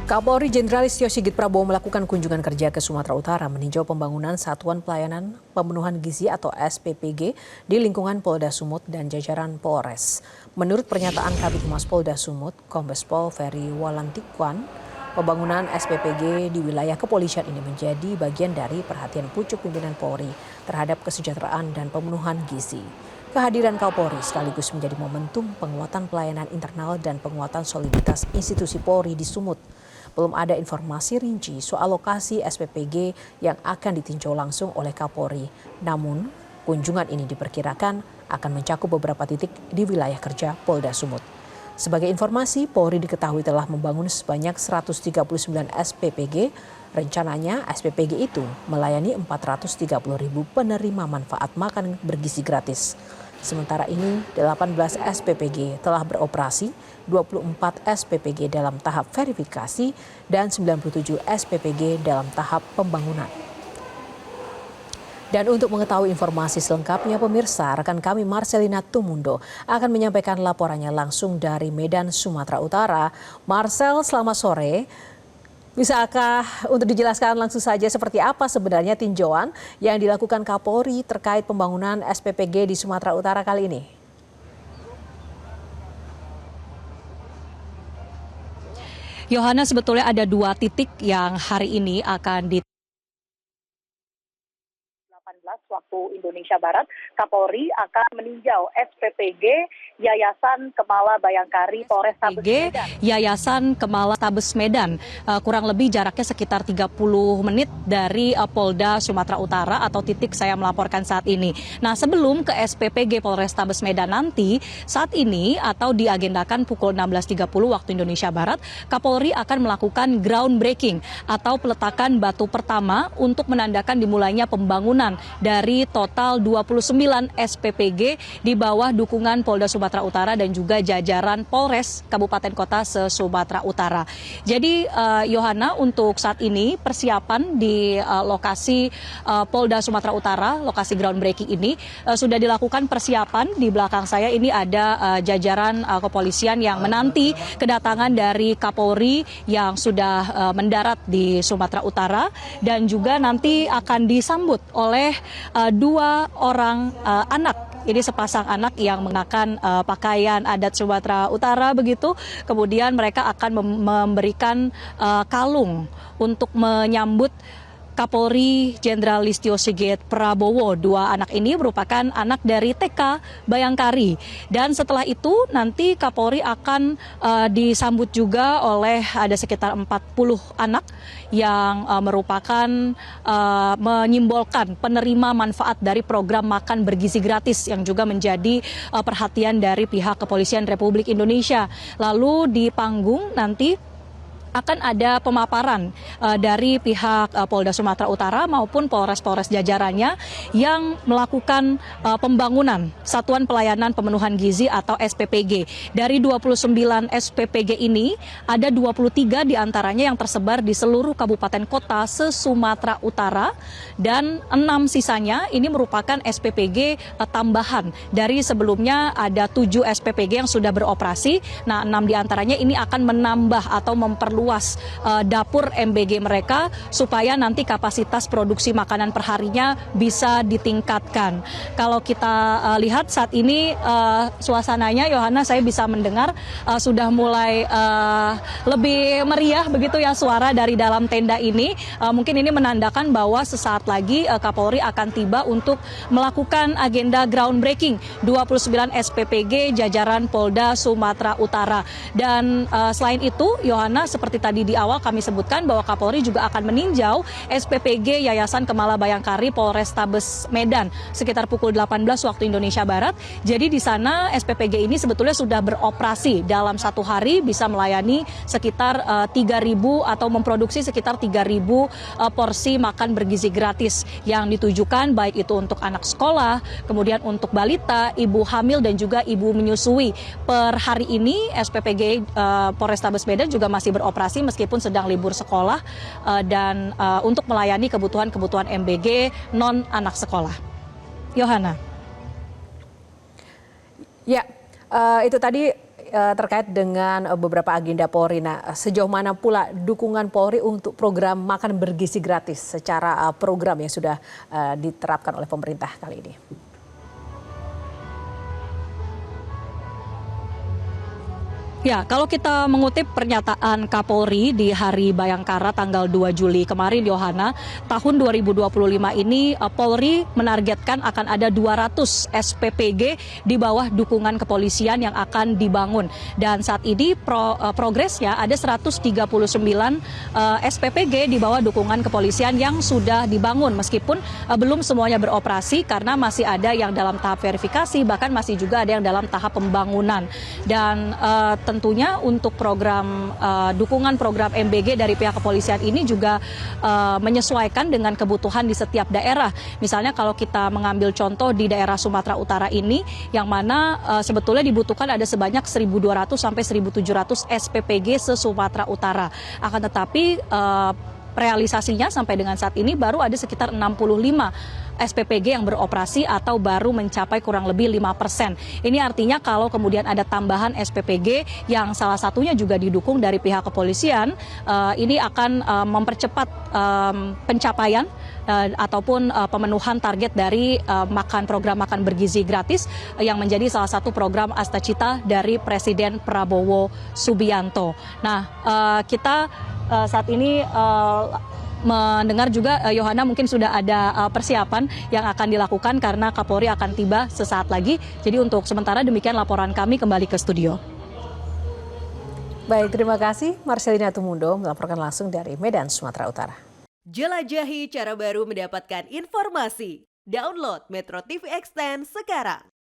Kapolri Jenderal Listio Sigit Prabowo melakukan kunjungan kerja ke Sumatera Utara meninjau pembangunan Satuan Pelayanan Pemenuhan Gizi atau SPPG di lingkungan Polda Sumut dan jajaran Polres. Menurut pernyataan Kabid Humas Polda Sumut, Kombes Pol Ferry Walantikwan, pembangunan SPPG di wilayah kepolisian ini menjadi bagian dari perhatian pucuk pimpinan Polri terhadap kesejahteraan dan pemenuhan gizi. Kehadiran Kapolri sekaligus menjadi momentum penguatan pelayanan internal dan penguatan soliditas institusi Polri di Sumut. Belum ada informasi rinci soal lokasi SPPG yang akan ditinjau langsung oleh Kapolri. Namun, kunjungan ini diperkirakan akan mencakup beberapa titik di wilayah kerja Polda Sumut. Sebagai informasi, Polri diketahui telah membangun sebanyak 139 SPPG. Rencananya SPPG itu melayani 430.000 penerima manfaat makan bergizi gratis. Sementara ini 18 SPPG telah beroperasi, 24 SPPG dalam tahap verifikasi, dan 97 SPPG dalam tahap pembangunan. Dan untuk mengetahui informasi selengkapnya pemirsa, rekan kami Marcelina Tumundo akan menyampaikan laporannya langsung dari Medan, Sumatera Utara. Marcel, selamat sore. Bisakah untuk dijelaskan langsung saja seperti apa sebenarnya tinjauan yang dilakukan Kapolri terkait pembangunan SPPG di Sumatera Utara kali ini? Yohana, sebetulnya ada dua titik yang hari ini akan 18 waktu Indonesia Barat, Kapolri akan meninjau SPPG Yayasan Kemala Bayangkari Polrestabes Medan. Yayasan Kemala Tabes Medan, kurang lebih jaraknya sekitar 30 menit dari Polda Sumatera Utara atau titik saya melaporkan saat ini. Nah, sebelum ke SPPG Polrestabes Medan nanti, saat ini atau diagendakan pukul 16.30 waktu Indonesia Barat, Kapolri akan melakukan groundbreaking atau peletakan batu pertama untuk menandakan dimulainya pembangunan dari total 29 SPPG di bawah dukungan Polda Sumatera Utara dan juga jajaran Polres Kabupaten Kota se-Sumatera Utara. Jadi Yohana, untuk saat ini persiapan di lokasi Polda Sumatera Utara, lokasi groundbreaking ini sudah dilakukan persiapan. Di belakang saya ini ada jajaran kepolisian yang menanti kedatangan dari Kapolri yang sudah mendarat di Sumatera Utara dan juga nanti akan disambut oleh dua orang anak. Ini sepasang anak yang mengenakan pakaian adat Sumatera Utara begitu. Kemudian mereka akan memberikan kalung untuk menyambut Kapolri Jenderal Listio Sigit Prabowo. Dua anak ini merupakan anak dari TK Bayangkari. Dan setelah itu nanti Kapolri akan disambut juga oleh ada sekitar 40 anak yang merupakan menyimbolkan penerima manfaat dari program makan bergizi gratis yang juga menjadi perhatian dari pihak Kepolisian Republik Indonesia. Lalu di panggung nanti akan ada pemaparan dari pihak Polda Sumatera Utara maupun Polres-Polres jajarannya yang melakukan pembangunan Satuan Pelayanan Pemenuhan Gizi atau SPPG. Dari 29 SPPG ini, ada 23 diantaranya yang tersebar di seluruh kabupaten kota se-Sumatera Utara dan 6 sisanya ini merupakan SPPG tambahan. Dari sebelumnya ada 7 SPPG yang sudah beroperasi, nah 6 diantaranya ini akan menambah atau memperluas dapur MBG mereka supaya nanti kapasitas produksi makanan perharinya bisa ditingkatkan. Kalau kita lihat saat ini suasananya, Yohana, saya bisa mendengar sudah mulai lebih meriah begitu ya suara dari dalam tenda ini. Mungkin ini menandakan bahwa sesaat lagi Kapolri akan tiba untuk melakukan agenda groundbreaking 29 SPPG jajaran Polda Sumatera Utara. Dan selain itu, Yohana, seperti tadi di awal kami sebutkan bahwa Kapolri juga akan meninjau SPPG Yayasan Kemala Bayangkari Polrestabes Medan sekitar pukul 18 waktu Indonesia Barat. Jadi di sana SPPG ini sebetulnya sudah beroperasi dalam satu hari bisa melayani sekitar 3.000 atau memproduksi sekitar 3.000 porsi makan bergizi gratis yang ditujukan baik itu untuk anak sekolah, kemudian untuk balita, ibu hamil dan juga ibu menyusui. Per hari ini SPPG Polrestabes Medan juga masih beroperasi meskipun sedang libur sekolah dan untuk melayani kebutuhan-kebutuhan MBG non anak sekolah. Yohana. Ya, itu tadi terkait dengan beberapa agenda Polri. Nah, sejauh mana pula dukungan Polri untuk program makan bergizi gratis secara program yang sudah diterapkan oleh pemerintah kali ini? Ya, kalau kita mengutip pernyataan Kapolri di Hari Bayangkara tanggal 2 Juli kemarin, Yohana, tahun 2025 ini Polri menargetkan akan ada 200 SPPG di bawah dukungan kepolisian yang akan dibangun. Dan saat ini progresnya ada 139 SPPG di bawah dukungan kepolisian yang sudah dibangun. Meskipun belum semuanya beroperasi karena masih ada yang dalam tahap verifikasi, bahkan masih juga ada yang dalam tahap pembangunan. Dan tentunya untuk program dukungan program MBG dari pihak kepolisian ini juga menyesuaikan dengan kebutuhan di setiap daerah. Misalnya kalau kita mengambil contoh di daerah Sumatera Utara ini, yang mana sebetulnya dibutuhkan ada sebanyak 1.200 sampai 1.700 SPPG se-Sumatera Utara. Akan tetapi realisasinya sampai dengan saat ini baru ada sekitar 65 SPPG yang beroperasi atau baru mencapai kurang lebih 5%. Ini artinya kalau kemudian ada tambahan SPPG yang salah satunya juga didukung dari pihak kepolisian, ini akan mempercepat pencapaian ataupun pemenuhan target dari program makan bergizi gratis yang menjadi salah satu program Astacita dari Presiden Prabowo Subianto. Nah, kita saat ini mendengar juga Yohana mungkin sudah ada persiapan yang akan dilakukan karena Kapolri akan tiba sesaat lagi. Jadi untuk sementara demikian laporan kami, kembali ke studio. Baik, terima kasih Marcelina Tumundo melaporkan langsung dari Medan, Sumatera Utara. Jelajahi cara baru mendapatkan informasi. Download Metro TV Extend sekarang.